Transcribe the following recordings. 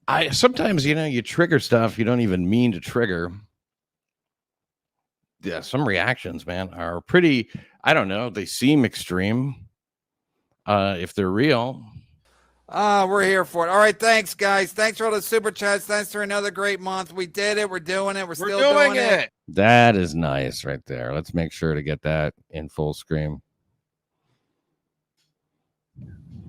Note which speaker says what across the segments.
Speaker 1: I sometimes, you trigger stuff you don't even mean to trigger. Yeah, some reactions, man, are pretty, I don't know, they seem extreme. If they're real.
Speaker 2: We're here for it. All right, thanks, guys. Thanks for all the super chats. Thanks for another great month. We did it. We're doing it. We're still doing it.
Speaker 1: That is nice right there. Let's make sure to get that in full screen.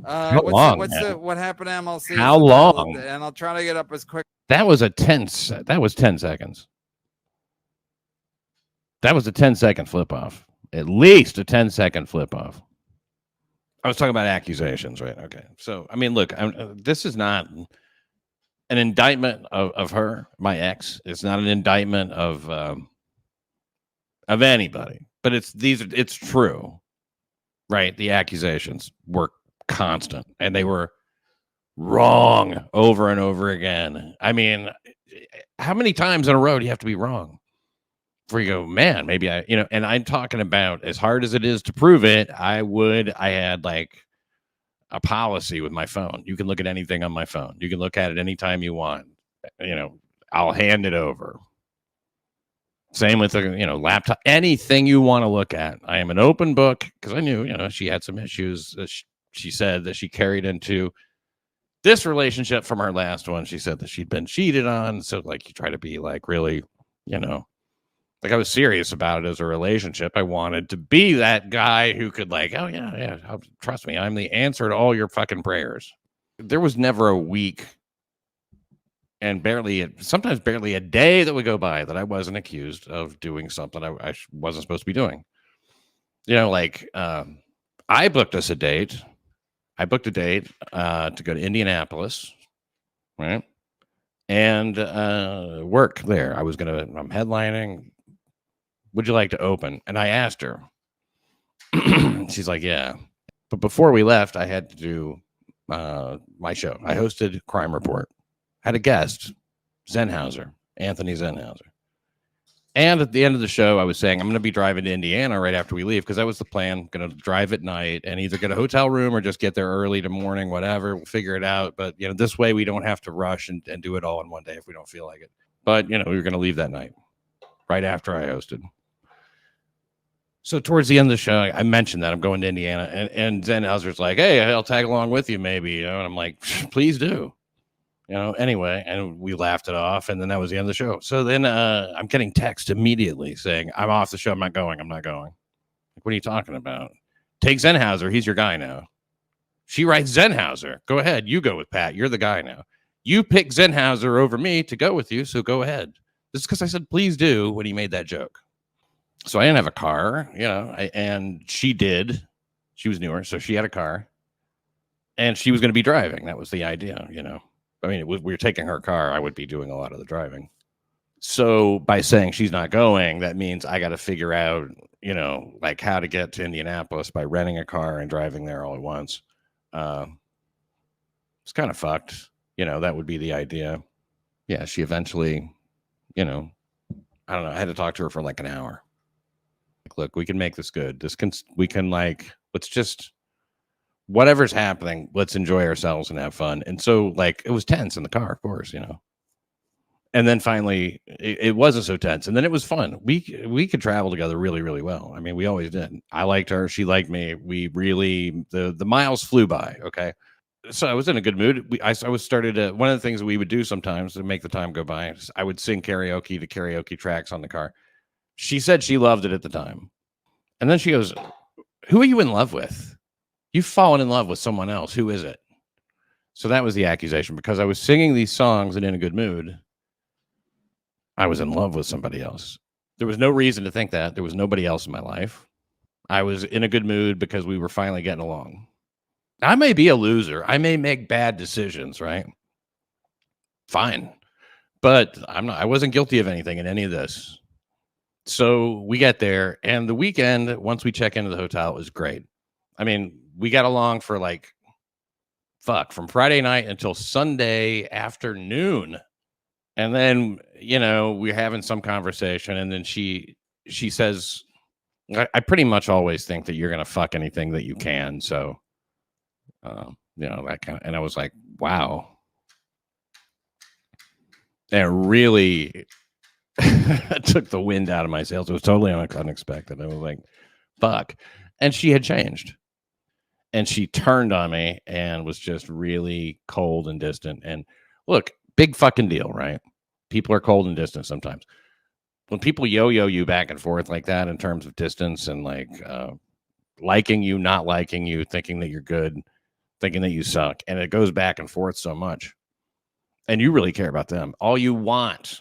Speaker 2: What happened to MLC?
Speaker 1: How long?
Speaker 2: And I'll try to get up as quick.
Speaker 1: That was 10 seconds. That was a 10-second flip off. At least a 10-second flip off. I was talking about accusations, right? Okay. So, I mean, look, this is not an indictment of her, my ex. It's not an indictment of anybody, but it's true, right? The accusations were constant and they were wrong over and over again. I mean, how many times in a row do you have to be wrong before you go, man, maybe and I'm talking about, as hard as it is to prove it, I had like a policy with my phone. You can look at anything on my phone. You can look at it anytime you want. I'll hand it over. Same with the, laptop, anything you want to look at. I am an open book because I knew, she had some issues that she said that she carried into this relationship from her last one. She said that she'd been cheated on. So like, you try to be like, really, like I was serious about it as a relationship. I wanted to be that guy who could like, oh yeah, trust me, I'm the answer to all your fucking prayers. There was never a week and sometimes barely a day that would go by that I wasn't accused of doing something I wasn't supposed to be doing. I booked us a date. I booked a date to go to Indianapolis, right? And work there. I'm headlining. Would you like to open? And I asked her. She's like, yeah. But before we left, I had to do my show. I hosted Crime Report. Had a guest, Anthony Zenhauser. And at the end of the show, I was saying, I'm going to be driving to Indiana right after we leave, because that was the plan. Going to drive at night and either get a hotel room or just get there early to morning, whatever. We'll figure it out. But, this way we don't have to rush and do it all in one day if we don't feel like it. But, we were going to leave that night right after I hosted. So towards the end of the show, I mentioned that I'm going to Indiana, and Zenhauser's like, hey, I'll tag along with you maybe. And I'm like, please do. Anyway, and we laughed it off, and then that was the end of the show. So then I'm getting text immediately saying, I'm off the show. I'm not going. Like, what are you talking about? Take Zenhauser. He's your guy now. She writes Zenhauser. Go ahead. You go with Pat. You're the guy now. You pick Zenhauser over me to go with you, so go ahead. This is because I said, please do, when he made that joke. So I didn't have a car, and she did. She was newer, so she had a car. And she was going to be driving. That was the idea, I mean, we were taking her car. I would be doing a lot of the driving. So by saying she's not going, that means I got to figure out, like how to get to Indianapolis by renting a car and driving there all at once. It's kind of fucked. That would be the idea. Yeah, she eventually, I don't know. I had to talk to her for like an hour. Like, look, we can make this good. Let's just, whatever's happening, let's enjoy ourselves and have fun. And so, like, it was tense in the car, of course, And then finally, it wasn't so tense. And then it was fun. We could travel together really, really well. I mean, we always did. I liked her. She liked me. We really, the miles flew by, okay? So I was in a good mood. I started one of the things we would do sometimes to make the time go by, I would sing karaoke to karaoke tracks on the car. She said she loved it at the time. And then she goes, who are you in love with? You've fallen in love with someone else. Who is it? So that was the accusation, because I was singing these songs and in a good mood. I was in love with somebody else. There was no reason to think that. There was nobody else in my life. I was in a good mood because we were finally getting along. I may be a loser. I may make bad decisions, right? Fine. But I wasn't guilty of anything in any of this. So we get there, and the weekend, once we check into the hotel, it was great. I mean, we got along for from Friday night until Sunday afternoon. And then, we're having some conversation, and then she says, I pretty much always think that you're going to fuck anything that you can. So, that kind of, and I was like, wow. And it really took the wind out of my sails. It was totally unexpected. I was like, fuck. And she had changed. And she turned on me and was just really cold and distant. And look, big fucking deal, right? People are cold and distant sometimes. When people yo-yo you back and forth like that in terms of distance and like liking you, not liking you, thinking that you're good, thinking that you suck, and it goes back and forth so much, and you really care about them. All you want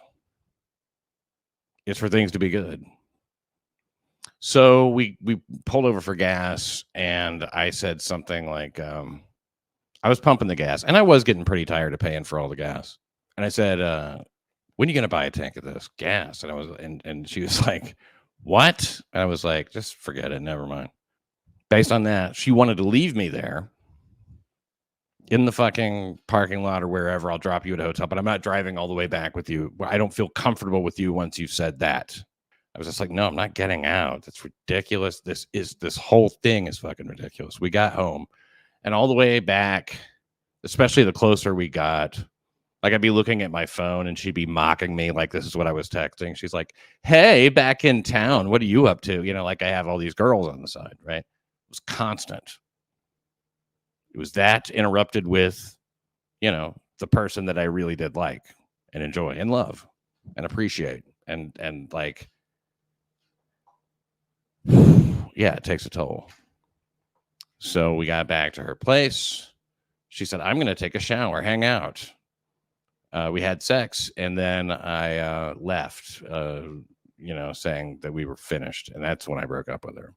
Speaker 1: is for things to be good. So we pulled over for gas, and I said something like, I was pumping the gas, and I was getting pretty tired of paying for all the gas. And I said, when are you going to buy a tank of this gas? And she was like, what? And I was like, just forget it. Never mind. Based on that, she wanted to leave me there in the fucking parking lot or wherever. I'll drop you at a hotel, but I'm not driving all the way back with you. I don't feel comfortable with you once you've said that. I was just like, no, I'm not getting out. That's ridiculous. This whole thing is fucking ridiculous. We got home, and all the way back, especially the closer we got, like I'd be looking at my phone and she'd be mocking me like this is what I was texting. She's like, hey, back in town, what are you up to? You know, like I have all these girls on the side, right? It was constant. It was that interrupted with, you know, the person that I really did like and enjoy and love and appreciate. And like, yeah, it takes a toll. So we got back to her place. She said, I'm going to take a shower, hang out. We had sex, and then I left, saying that we were finished. And that's when I broke up with her.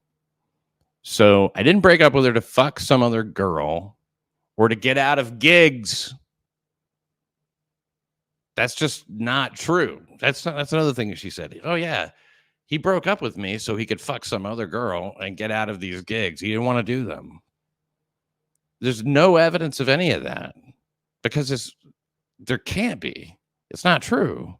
Speaker 1: So I didn't break up with her to fuck some other girl or to get out of gigs. That's just not true. That's another thing that she said. Oh, yeah. He broke up with me so he could fuck some other girl and get out of these gigs. He didn't want to do them. There's no evidence of any of that because there can't be. It's not true.